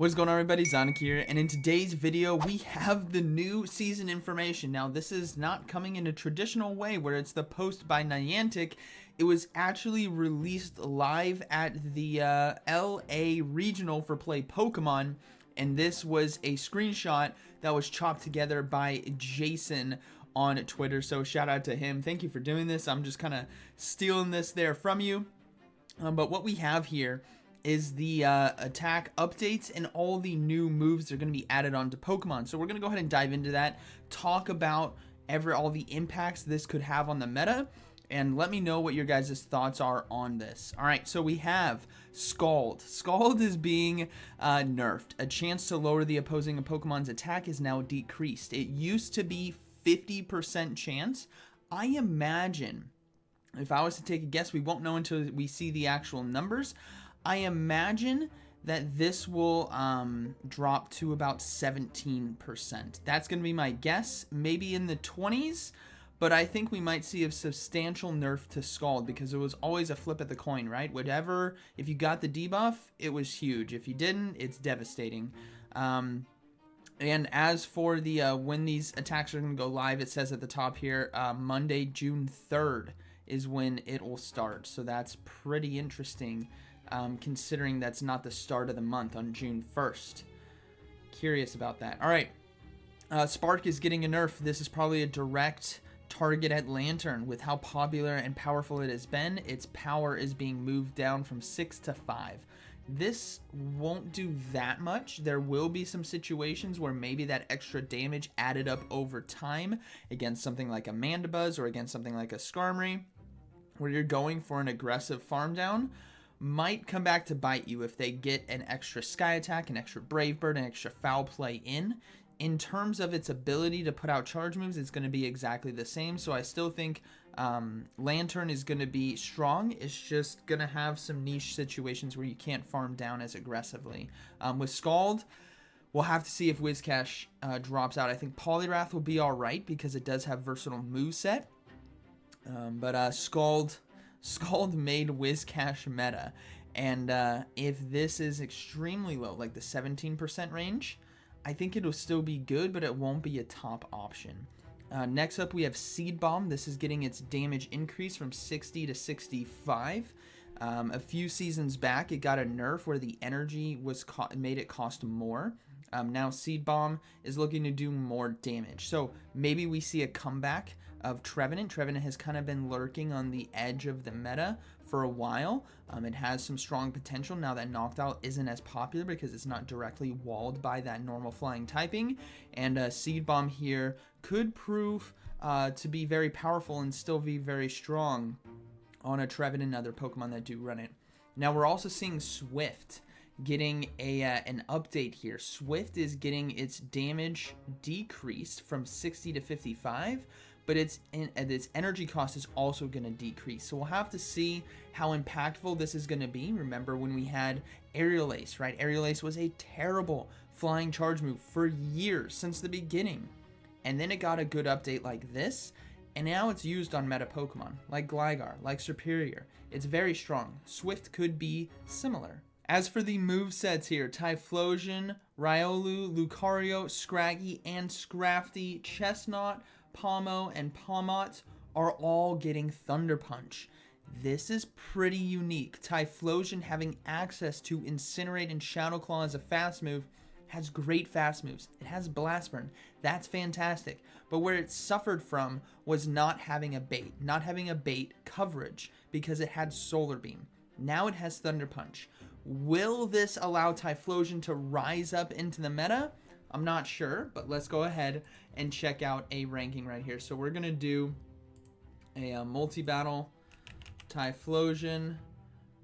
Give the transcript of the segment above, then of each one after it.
What's going on, everybody? ZyoniK here, and in today's video we have the new season information. Now this is not coming in a traditional way where it's the post by Niantic. It was actually released live at the LA regional for Play Pokemon, and this was a screenshot that was chopped together by Jason on Twitter, so shout out to him. Thank you for doing this. I'm just kind of stealing this there from you. But what we have here is the attack updates and all the new moves that are going to be added onto Pokemon. So we're going to go ahead and dive into that, talk about all the impacts this could have on the meta, and let me know what your guys' thoughts are on this. All right, so we have Scald. Scald is being nerfed. A chance to lower the opposing Pokemon's attack is now decreased. It used to be 50% chance. I imagine, if I was to take a guess, we won't know until we see the actual numbers. I imagine that this will drop to about 17%. That's going to be my guess, maybe in the 20s, but I think we might see a substantial nerf to Scald because it was always a flip of the coin, right? Whatever, if you got the debuff, it was huge. If you didn't, it's devastating. And as for the when these attacks are going to go live, it says at the top here, Monday, June 3rd is when it will start. So that's pretty interesting. Considering that's not the start of the month on June 1st. Curious about that. All right. Spark is getting a nerf. This is probably a direct target at Lantern. With how popular and powerful it has been, its power is being moved down from 6 to 5. This won't do that much. There will be some situations where maybe that extra damage added up over time against something like a Mandibuzz or against something like a Skarmory, where you're going for an aggressive farm down, might come back to bite you if they get an extra Sky Attack, an extra Brave Bird, an extra Foul Play in. In terms of its ability to put out charge moves, it's going to be exactly the same. So I still think Lantern is going to be strong. It's just going to have some niche situations where you can't farm down as aggressively. With Scald, we'll have to see if Whiscash drops out. I think Poliwrath will be alright because it does have versatile moveset. But Scald made Whiscash meta, and if this is extremely low, like the 17% range, I think it'll still be good, but it won't be a top option. Next up, we have Seed Bomb. This is getting its damage increase from 60 to 65. A few seasons back, it got a nerf where the energy was made it cost more. Now Seed Bomb is looking to do more damage, so maybe we see a comeback of Trevenant. Trevenant has kind of been lurking on the edge of the meta for a while. It has some strong potential now that Noctowl isn't as popular because it's not directly walled by that normal flying typing. And Seed Bomb here could prove to be very powerful and still be very strong on a Trevenant and other Pokemon that do run it. Now we're also seeing Swift getting an update here. Swift is getting its damage decreased from 60 to 55, but its energy cost is also going to decrease. So we'll have to see how impactful this is going to be. Remember when we had Aerial Ace, right? Aerial Ace was a terrible flying charge move for years, since the beginning. And then it got a good update like this, and now it's used on meta Pokemon, like Gligar, like Serperior. It's very strong. Swift could be similar. As for the movesets here, Typhlosion, Riolu, Lucario, Scraggy, and Scrafty, Chestnut, Pomo, and Pomot are all getting Thunder Punch. This is pretty unique. Typhlosion having access to Incinerate and Shadow Claw as a fast move has great fast moves. It has Blast Burn. That's fantastic. But where it suffered from was not having a bait coverage because it had Solar Beam. Now it has Thunder Punch. Will this allow Typhlosion to rise up into the meta? I'm not sure, but let's go ahead and check out a ranking right here. So we're going to do a multi-battle Typhlosion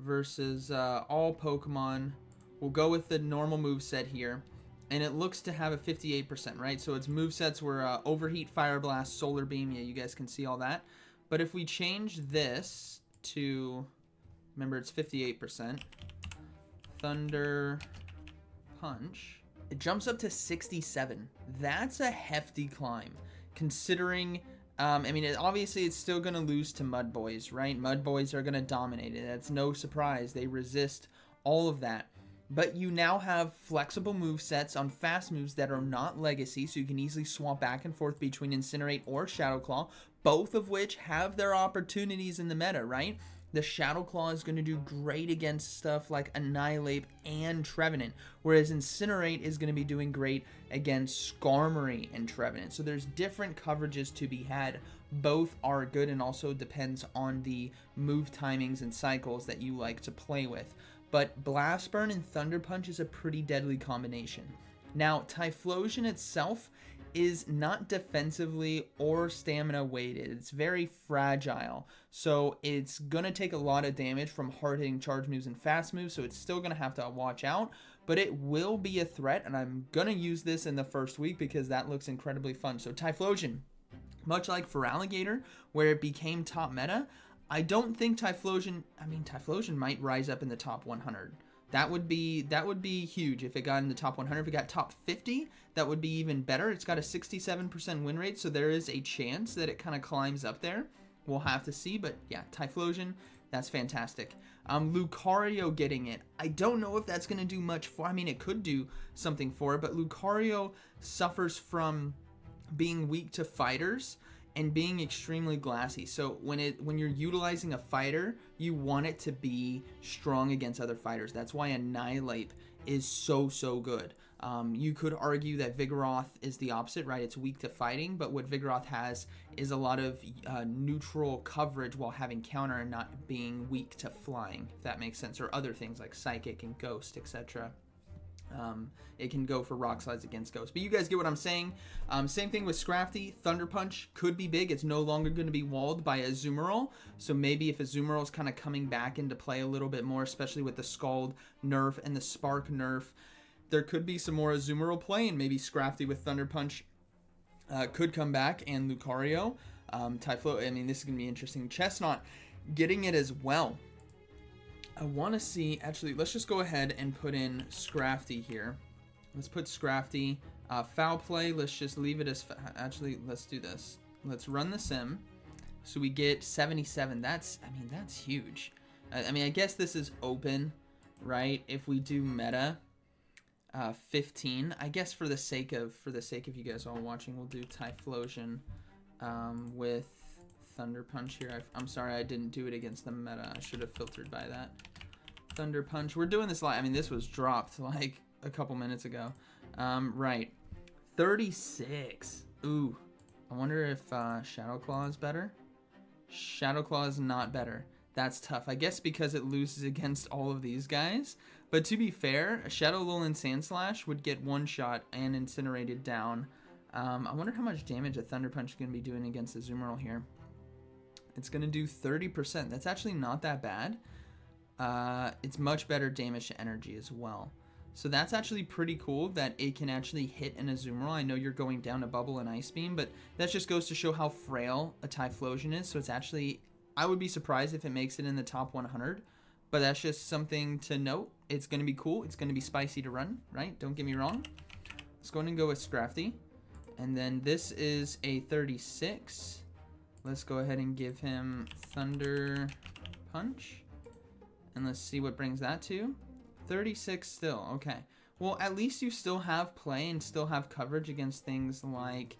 versus all Pokemon. We'll go with the normal moveset here, and it looks to have a 58%, right? So its movesets were Overheat, Fire Blast, Solar Beam. Yeah, you guys can see all that. But if we change this to, remember it's 58%, Thunder Punch, it jumps up to 67. That's a hefty climb, considering, I mean, obviously it's still going to lose to Mud Boys, right? Mud Boys are going to dominate it. That's no surprise. They resist all of that. But you now have flexible move sets on fast moves that are not legacy, so you can easily swap back and forth between Incinerate or Shadow Claw, both of which have their opportunities in the meta, right? The Shadow Claw is going to do great against stuff like Annihilate and Trevenant, whereas Incinerate is going to be doing great against Skarmory and Trevenant. So there's different coverages to be had. Both are good, and also depends on the move timings and cycles that you like to play with. But Blast Burn and Thunder Punch is a pretty deadly combination. Now, Typhlosion itself is not defensively or stamina weighted. It's very fragile. So it's going to take a lot of damage from hard-hitting charge moves and fast moves, so it's still going to have to watch out. But it will be a threat, and I'm going to use this in the first week because that looks incredibly fun. So Typhlosion, much like Feraligatr, where it became top meta, I don't think Typhlosion might rise up in the top 100. That would be huge if it got in the top 100. If it got top 50, that would be even better. It's got a 67% win rate, so there is a chance that it kind of climbs up there. We'll have to see, but yeah, Typhlosion, that's fantastic. Lucario getting it. I don't know if that's going to do much for, it could do something for it, but Lucario suffers from being weak to fighters and being extremely glassy. So when you're utilizing a fighter, you want it to be strong against other fighters. That's why Annihilate is so good. You could argue that Vigoroth is the opposite, right? It's weak to fighting, but what Vigoroth has is a lot of neutral coverage while having counter and not being weak to flying, if that makes sense, or other things like Psychic and Ghost, etc. It can go for Rock Slides against Ghost. But you guys get what I'm saying. Same thing with Scrafty. Thunder Punch could be big. It's no longer going to be walled by Azumarill. So maybe if Azumarill is kind of coming back into play a little bit more, especially with the Scald nerf and the Spark nerf, there could be some more Azumarill play, and maybe Scrafty with Thunder Punch could come back, and Lucario. Typhlo, this is going to be interesting. Chestnut getting it as well. I want to see, actually, let's just go ahead and put in Scrafty here. Let's put Scrafty. Foul play, let's just leave it as, actually, let's do this. Let's run the sim. So we get 77. That's huge. I guess this is open, right? If we do meta, 15. I guess for the sake of you guys all watching, we'll do Typhlosion with Thunder Punch here. I'm sorry I didn't do it against the meta. I should have filtered by that. Thunder Punch. We're doing this live. This was dropped like a couple minutes ago. Right. 36. Ooh. I wonder if Shadow Claw is better. Shadow Claw is not better. That's tough. I guess because it loses against all of these guys. But to be fair, Shadow Alolan Sandslash would get one shot and incinerated down. I wonder how much damage a Thunder Punch is going to be doing against Azumarill here. It's going to do 30%. That's actually not that bad. It's much better damage to energy as well. So that's actually pretty cool that it can actually hit an Azumarill. I know you're going down to Bubble and Ice Beam, but that just goes to show how frail a Typhlosion is. So it's actually, I would be surprised if it makes it in the top 100, but that's just something to note. It's going to be cool. It's going to be spicy to run, right? Don't get me wrong. Let's go ahead and go with Scrafty. And then this is a 36. Let's go ahead and give him Thunder Punch. And let's see what brings that to. 36 still. Okay. Well, at least you still have play and still have coverage against things like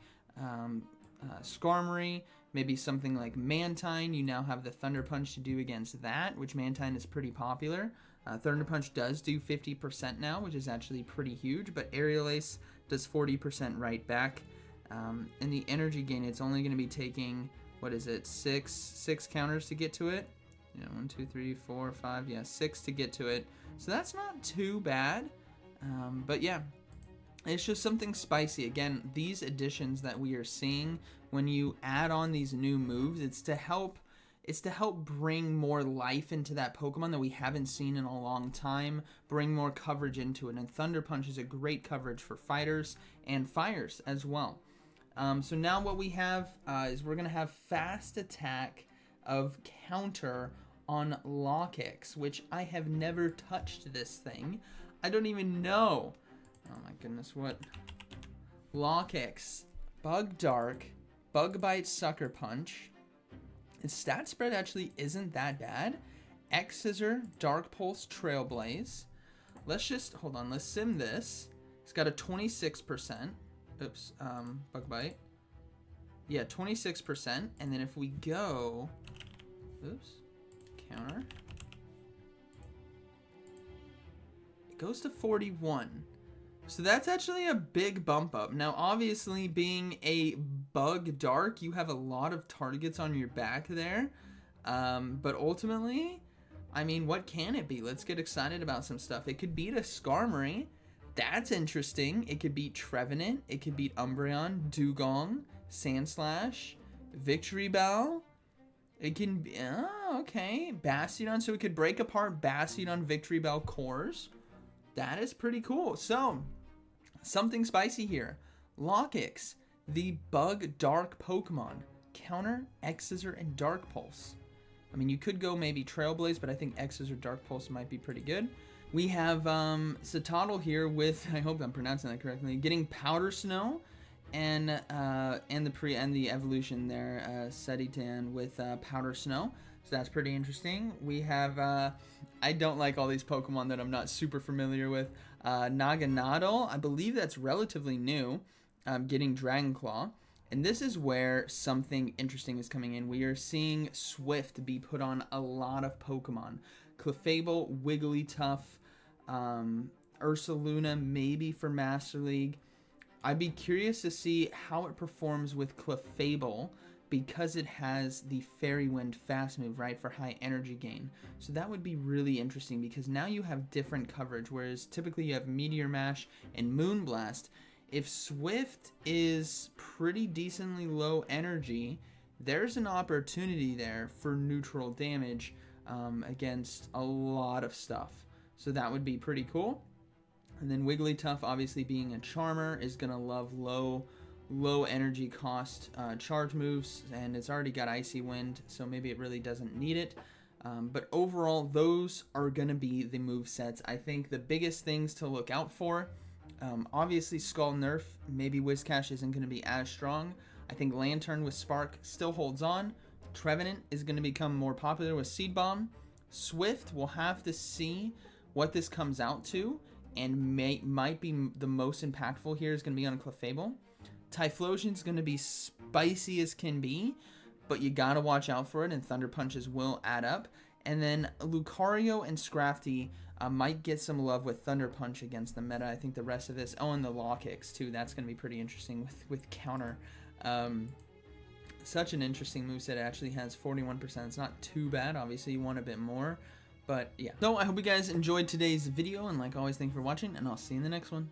Skarmory, maybe something like Mantine. You now have the Thunder Punch to do against that, which Mantine is pretty popular. Thunder Punch does do 50% now, which is actually pretty huge, but Aerial Ace does 40% right back. And the energy gain, it's only going to be taking, what is it, six counters to get to it? 1, 2, 3, 4, 5, 6 to get to it. So that's not too bad. But yeah, it's just something spicy. Again, these additions that we are seeing, when you add on these new moves, it's to help bring more life into that Pokemon that we haven't seen in a long time, bring more coverage into it. And Thunder Punch is a great coverage for fighters and fires as well. So now what we have is we're going to have fast attack of counter on Lockix, which I have never touched this thing. I don't even know. Oh my goodness, what? Lockix, Bug Dark, Bug Bite, Sucker Punch. Its stat spread actually isn't that bad. X Scissor, Dark Pulse, Trailblaze. let's just, hold on, let's sim this. It's got a 26%. Oops, bug bite. Yeah, 26%. And then if we go, oops, counter. It goes to 41. So that's actually a big bump up. Now, obviously, being a bug dark, you have a lot of targets on your back there. But ultimately, I mean, what can it be? Let's get excited about some stuff. It could beat a Skarmory. That's interesting. It could beat Trevenant. It could beat Umbreon, Dugong, Sandslash, Victory Bell. It can be, oh, okay. Bastiodon, so it could break apart Bastiodon, Victory Bell cores. That is pretty cool. So, something spicy here. Lockix, the bug dark Pokemon. Counter, X-Scissor, and Dark Pulse. I mean, you could go maybe Trailblaze, but I think X-Scissor, Dark Pulse might be pretty good. We have Satotl here with, I hope I'm pronouncing that correctly, getting Powder Snow, and the evolution there, Setitan with Powder Snow. So that's pretty interesting. We have, I don't like all these Pokemon that I'm not super familiar with. Naganadel, I believe that's relatively new, getting Dragon Claw. And this is where something interesting is coming in. We are seeing Swift be put on a lot of Pokemon. Clefable, Wigglytuff, Ursaluna, maybe for Master League. I'd be curious to see how it performs with Clefable, because it has the Fairy Wind fast move, right, for high energy gain. So that would be really interesting, because now you have different coverage, whereas typically you have Meteor Mash and Moonblast. If Swift is pretty decently low energy, there's an opportunity there for neutral damage against a lot of stuff. So that would be pretty cool. And then Wigglytuff, obviously being a Charmer, is going to love low energy cost charge moves, and it's already got Icy Wind, so maybe it really doesn't need it. But overall, those are going to be the move sets. I think the biggest things to look out for, obviously Skull Nerf, maybe Whiscash isn't going to be as strong. I think Lantern with Spark still holds on. Trevenant is going to become more popular with Seed Bomb. Swift, we'll have to see what this comes out to, and might be the most impactful here is going to be on Clefable. Typhlosion is going to be spicy as can be, but you got to watch out for it, and Thunder Punches will add up. And then Lucario and Scrafty might get some love with Thunder Punch against the meta. I think the rest of this, oh, and the Lockix too, that's going to be pretty interesting with counter. Such an interesting moveset. It actually has 41%. It's not too bad. Obviously, you want a bit more, but yeah. So I hope you guys enjoyed today's video, and like always, thanks for watching, and I'll see you in the next one.